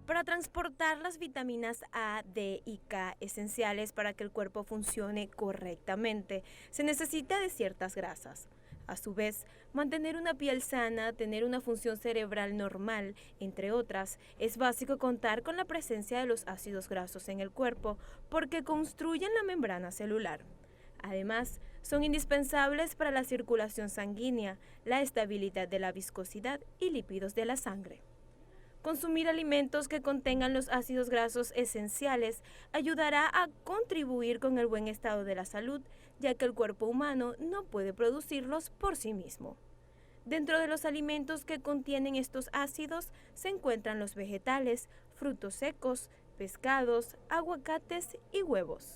para transportar las vitaminas A, D y K esenciales para que el cuerpo funcione correctamente. Se necesita de ciertas grasas. A su vez, mantener una piel sana, tener una función cerebral normal, entre otras, es básico contar con la presencia de los ácidos grasos en el cuerpo porque construyen la membrana celular. Además, son indispensables para la circulación sanguínea, la estabilidad de la viscosidad y lípidos de la sangre. Consumir alimentos que contengan los ácidos grasos esenciales ayudará a contribuir con el buen estado de la salud, ya que el cuerpo humano no puede producirlos por sí mismo. Dentro de los alimentos que contienen estos ácidos se encuentran los vegetales, frutos secos, pescados, aguacates y huevos.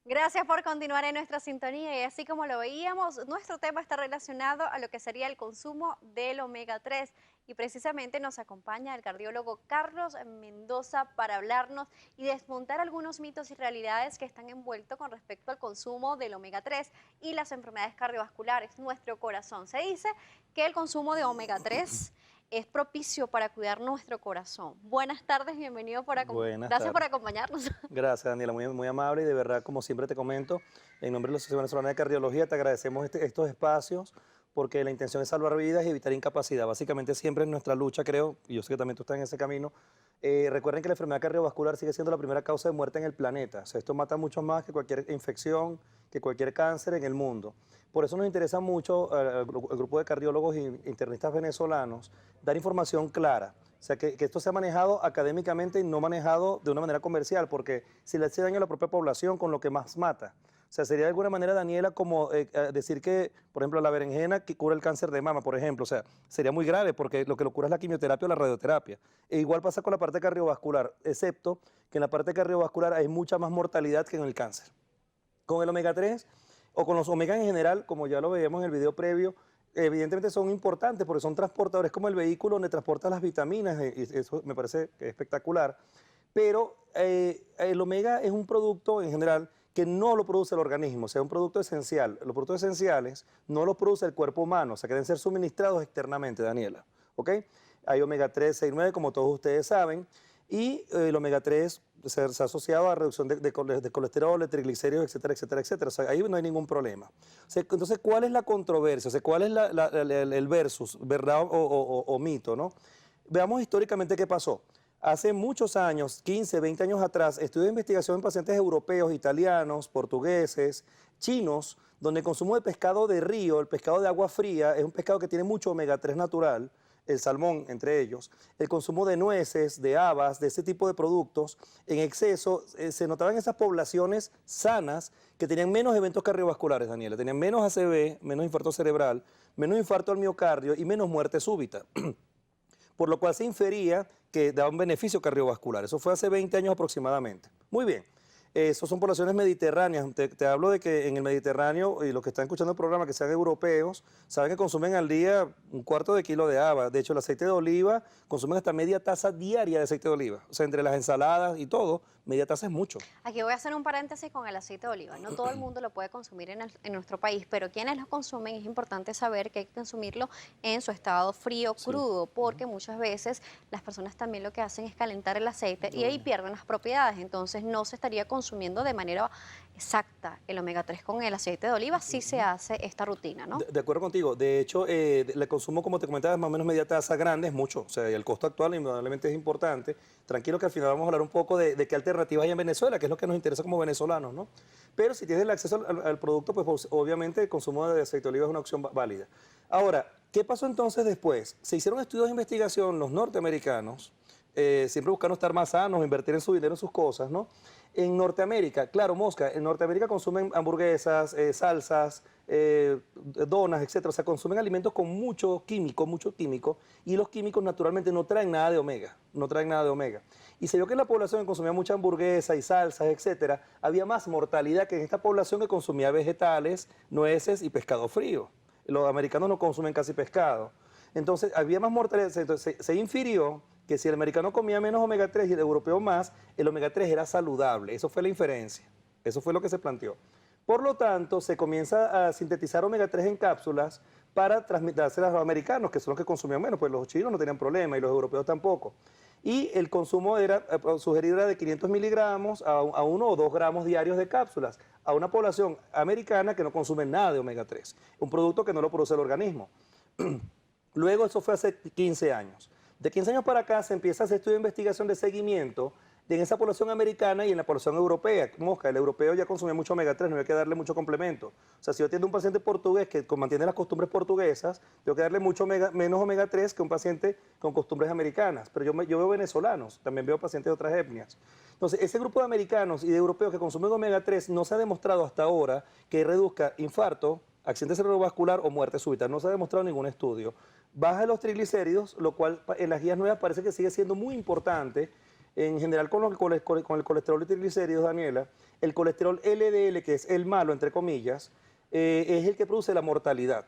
Gracias por continuar en nuestra sintonía y así como lo veíamos, nuestro tema está relacionado a lo que sería el consumo del omega 3 y precisamente nos acompaña el cardiólogo Carlos Mendoza para hablarnos y desmontar algunos mitos y realidades que están envueltos con respecto al consumo del omega 3 y las enfermedades cardiovasculares, nuestro corazón. Se dice que el consumo de omega 3 es propicio para cuidar nuestro corazón. Buenas tardes, bienvenido Buenas gracias por tardes. acompañarnos. Gracias, Daniela, muy amable y de verdad, como siempre te comento, en nombre de la Asociación Venezolana de Cardiología te agradecemos estos espacios porque la intención es salvar vidas y evitar incapacidad. Básicamente siempre en nuestra lucha, creo, y yo sé que también tú estás en ese camino, recuerden que la enfermedad cardiovascular sigue siendo la primera causa de muerte en el planeta. O sea, esto mata mucho más que cualquier infección, que cualquier cáncer en el mundo. Por eso nos interesa mucho al grupo de cardiólogos e internistas venezolanos dar información clara. O sea, que esto sea manejado académicamente y no manejado de una manera comercial, porque si le hace daño a la propia población con lo que más mata. O sea, sería de alguna manera, Daniela, como decir que, por ejemplo, la berenjena que cura el cáncer de mama, por ejemplo. O sea, sería muy grave porque lo que lo cura es la quimioterapia o la radioterapia. E igual pasa con la parte cardiovascular, excepto que en la parte cardiovascular hay mucha más mortalidad que en el cáncer. Con el omega 3 o con los omega en general, como ya lo veíamos en el video previo, evidentemente son importantes porque son transportadores como el vehículo donde transporta las vitaminas, y eso me parece espectacular. Pero el omega es un producto en general que no lo produce el organismo, o sea, un producto esencial. Los productos esenciales no los produce el cuerpo humano, o sea, que deben ser suministrados externamente, Daniela. ¿Ok? Hay omega 3, 6, 9, como todos ustedes saben, y el omega 3 se ha asociado a reducción de colesterol, de triglicéridos, etcétera, etcétera, etcétera. O sea, ahí no hay ningún problema. O sea, entonces, ¿cuál es la controversia? O sea, ¿cuál es el versus, verdad o mito, ¿no? Veamos históricamente qué pasó. Hace muchos años, 15, 20 años atrás, estudios de investigación en pacientes europeos, italianos, portugueses, chinos, donde el consumo de pescado de río, el pescado de agua fría, es un pescado que tiene mucho omega 3 natural, el salmón entre ellos, el consumo de nueces, de habas, de ese tipo de productos en exceso, se notaba en esas poblaciones sanas que tenían menos eventos cardiovasculares, Daniela, tenían menos ACV, menos infarto cerebral, menos infarto al miocardio y menos muerte súbita. Por lo cual se infería que daba un beneficio cardiovascular. Eso fue hace 20 años aproximadamente. Muy bien. Esos son poblaciones mediterráneas. Te hablo de que en el Mediterráneo, y los que están escuchando el programa, que sean europeos, saben que consumen al día un cuarto de kilo de haba. De hecho, el aceite de oliva, consumen hasta media taza diaria de aceite de oliva. O sea, entre las ensaladas y todo, media taza es mucho. Aquí voy a hacer un paréntesis con el aceite de oliva. No todo el mundo lo puede consumir en nuestro país, pero quienes lo consumen es importante saber que hay que consumirlo en su estado frío, Sí. crudo, porque muchas veces las personas también lo que hacen es calentar el aceite y ahí pierden las propiedades. Entonces no se estaría consumiendo de manera exacta el omega 3 con el aceite de oliva, si se hace esta rutina, ¿no? De acuerdo contigo. De hecho, el consumo, como te comentaba, más o menos media taza grande es mucho. O sea, y el costo actual indudablemente es importante. Tranquilo que al final vamos a hablar un poco de qué alternativas hay en Venezuela, que es lo que nos interesa como venezolanos, ¿no? Pero si tienes el acceso al producto, pues obviamente el consumo de aceite de oliva es una opción válida. Ahora, ¿qué pasó entonces después? Se hicieron estudios de investigación, los norteamericanos, siempre buscando estar más sanos, invertir en su dinero en sus cosas, ¿no? En Norteamérica, claro, Mosca, en Norteamérica consumen hamburguesas, salsas, donas, etcétera. O sea, consumen alimentos con mucho químico, y los químicos naturalmente no traen nada de omega, no traen nada de omega. Y se vio que en la población que consumía mucha hamburguesa y salsas, etcétera, había más mortalidad que en esta población que consumía vegetales, nueces y pescado frío. Los americanos no consumen casi pescado. Entonces, había más mortalidad. Entonces, se infirió que si el americano comía menos omega 3 y el europeo más, el omega 3 era saludable. Eso fue la inferencia. Eso fue lo que se planteó. Por lo tanto, se comienza a sintetizar omega 3 en cápsulas para transmitírselas a los americanos, que son los que consumían menos, pues los chinos no tenían problema y los europeos tampoco. Y el consumo era sugerido era de 500 miligramos a 1 o 2 gramos diarios de cápsulas a una población americana que no consume nada de omega 3, un producto que no lo produce el organismo. Luego, eso fue hace 15 años. De 15 años para acá se empieza a hacer estudio de investigación de seguimiento en esa población americana y en la población europea. Mosca, el europeo ya consume mucho omega 3, no hay que darle mucho complemento. O sea, si yo atiendo a un paciente portugués que mantiene las costumbres portuguesas, tengo que darle menos omega 3 que un paciente con costumbres americanas. Pero yo veo venezolanos, también veo pacientes de otras etnias. Entonces, ese grupo de americanos y de europeos que consumen omega 3 no se ha demostrado hasta ahora que reduzca infarto, accidente cerebrovascular o muerte súbita. No se ha demostrado en ningún estudio. Baja los triglicéridos, lo cual en las guías nuevas parece que sigue siendo muy importante. En general con el colesterol y triglicéridos, Daniela, el colesterol LDL, que es el malo, entre comillas, es el que produce la mortalidad.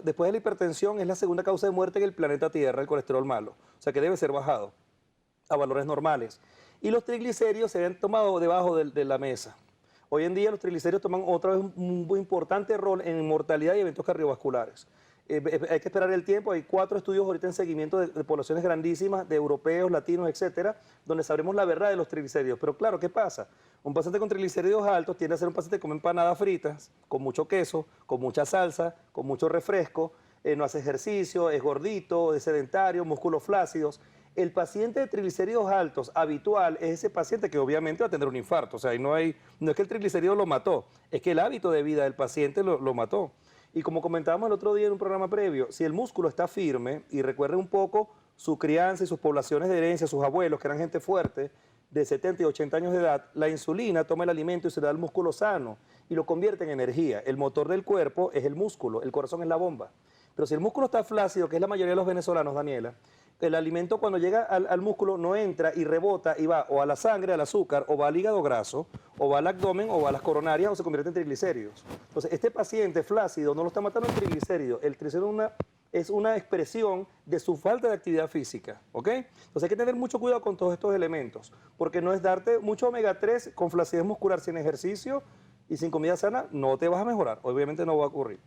Después de la hipertensión es la segunda causa de muerte en el planeta Tierra, el colesterol malo. O sea que debe ser bajado a valores normales. Y los triglicéridos se habían tomado debajo de la mesa. Hoy en día los triglicéridos toman otra vez un muy importante rol en mortalidad y eventos cardiovasculares. Hay que esperar el tiempo. Hay 4 estudios ahorita en seguimiento de poblaciones grandísimas, de europeos, latinos, etcétera, donde sabremos la verdad de los triglicéridos. Pero claro, ¿qué pasa? Un paciente con triglicéridos altos tiende a ser un paciente que come empanadas fritas, con mucho queso, con mucha salsa, con mucho refresco, no hace ejercicio, es gordito, es sedentario, músculos flácidos. El paciente de triglicéridos altos habitual es ese paciente que obviamente va a tener un infarto. O sea, no es que el triglicérido lo mató, es que el hábito de vida del paciente lo mató. Y como comentábamos el otro día en un programa previo, si el músculo está firme, y recuerden un poco su crianza y sus poblaciones de herencia, sus abuelos, que eran gente fuerte, de 70 y 80 años de edad, la insulina toma el alimento y se le da al músculo sano y lo convierte en energía. El motor del cuerpo es el músculo, el corazón es la bomba. Pero si el músculo está flácido, que es la mayoría de los venezolanos, Daniela, el alimento cuando llega al músculo no entra y rebota y va o a la sangre, al azúcar, o va al hígado graso, o va al abdomen, o va a las coronarias, o se convierte en triglicéridos. Entonces, este paciente flácido no lo está matando el triglicérido. El triglicérido es una expresión de su falta de actividad física, ¿ok? Entonces hay que tener mucho cuidado con todos estos elementos, porque no es darte mucho omega 3 con flacidez muscular sin ejercicio y sin comida sana, no te vas a mejorar, obviamente no va a ocurrir.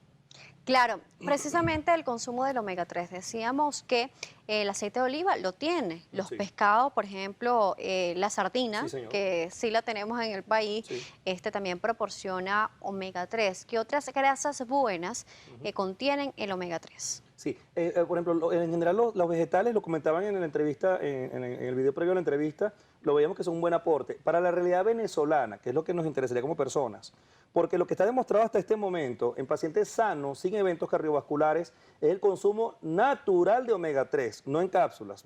Claro, precisamente el consumo del omega 3. Decíamos que el aceite de oliva lo tiene. Los Sí. pescados, por ejemplo, la sardina, Sí, señor. que sí la tenemos en el país, Sí. también proporciona omega 3. ¿Qué otras grasas buenas contienen el omega 3? Sí, por ejemplo, en general los vegetales, lo comentaban en la entrevista, en el video previo a la entrevista, lo veíamos que son un buen aporte. Para la realidad venezolana, que es lo que nos interesaría como personas, porque lo que está demostrado hasta este momento en pacientes sanos, sin eventos cardiovasculares, es el consumo natural de omega 3, no en cápsulas,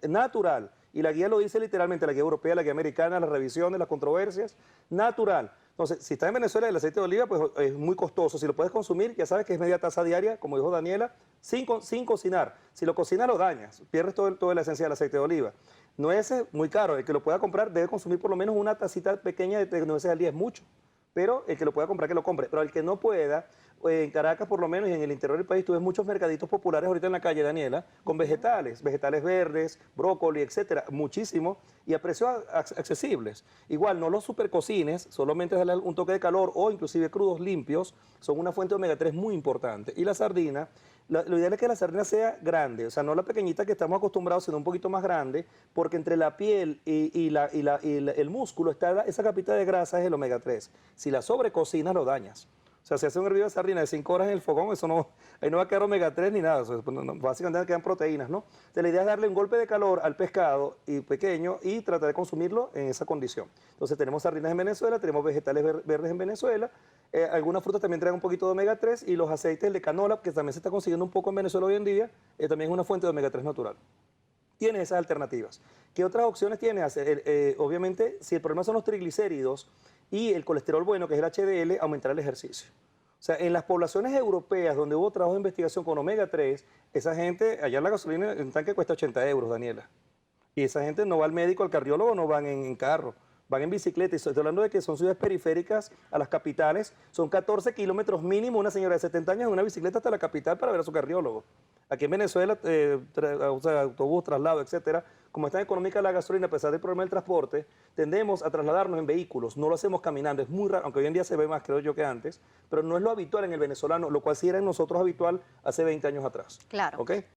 natural. Y la guía lo dice literalmente, la guía europea, la guía americana, las revisiones, las controversias, natural. Entonces, si estás en Venezuela, el aceite de oliva pues es muy costoso. Si lo puedes consumir, ya sabes que es media taza diaria, como dijo Daniela, sin cocinar. Si lo cocinas, lo dañas, pierdes toda la esencia del aceite de oliva. Nueces, muy caro. El que lo pueda comprar debe consumir por lo menos una tacita pequeña de nueces al día, es mucho. Pero el que lo pueda comprar, que lo compre. Pero el que no pueda, en Caracas por lo menos y en el interior del país, tú ves muchos mercaditos populares ahorita en la calle, Daniela, con vegetales verdes, brócoli, etcétera, muchísimo, y a precios accesibles. Igual, no los supercocines, solamente darle un toque de calor o inclusive crudos limpios, son una fuente de omega 3 muy importante. Y la sardina, lo ideal es que la sardina sea grande, o sea, no la pequeñita que estamos acostumbrados, sino un poquito más grande, porque entre la piel y el músculo está esa capita de grasa, es el omega 3. Si la sobrecocinas, lo dañas. O sea, si hace un hervido de sardina de 5 horas en el fogón, ahí no va a quedar omega 3 ni nada. O sea, básicamente quedan proteínas, ¿no? Entonces, la idea es darle un golpe de calor al pescado pequeño y tratar de consumirlo en esa condición. Entonces, tenemos sardinas en Venezuela, tenemos vegetales verdes en Venezuela, algunas frutas también traen un poquito de omega 3 y los aceites de canola, que también se está consiguiendo un poco en Venezuela hoy en día, también es una fuente de omega 3 natural. Tiene esas alternativas. ¿Qué otras opciones tiene? Obviamente, si el problema son los triglicéridos y el colesterol bueno, que es el HDL, aumentar el ejercicio. O sea, en las poblaciones europeas donde hubo trabajo de investigación con omega 3, esa gente, allá la gasolina en un tanque cuesta 80 euros, Daniela. Y esa gente no va al médico, al cardiólogo, no van en carro. van en bicicleta, y estoy hablando de que son ciudades periféricas a las capitales, son 14 kilómetros mínimo una señora de 70 años en una bicicleta hasta la capital para ver a su cardiólogo. Aquí en Venezuela, o sea, autobús, traslado, etcétera, como está económica la gasolina, a pesar del problema del transporte, tendemos a trasladarnos en vehículos, no lo hacemos caminando, es muy raro, aunque hoy en día se ve más, creo yo, que antes, pero no es lo habitual en el venezolano, lo cual sí era en nosotros habitual hace 20 años atrás. Claro. ¿Ok?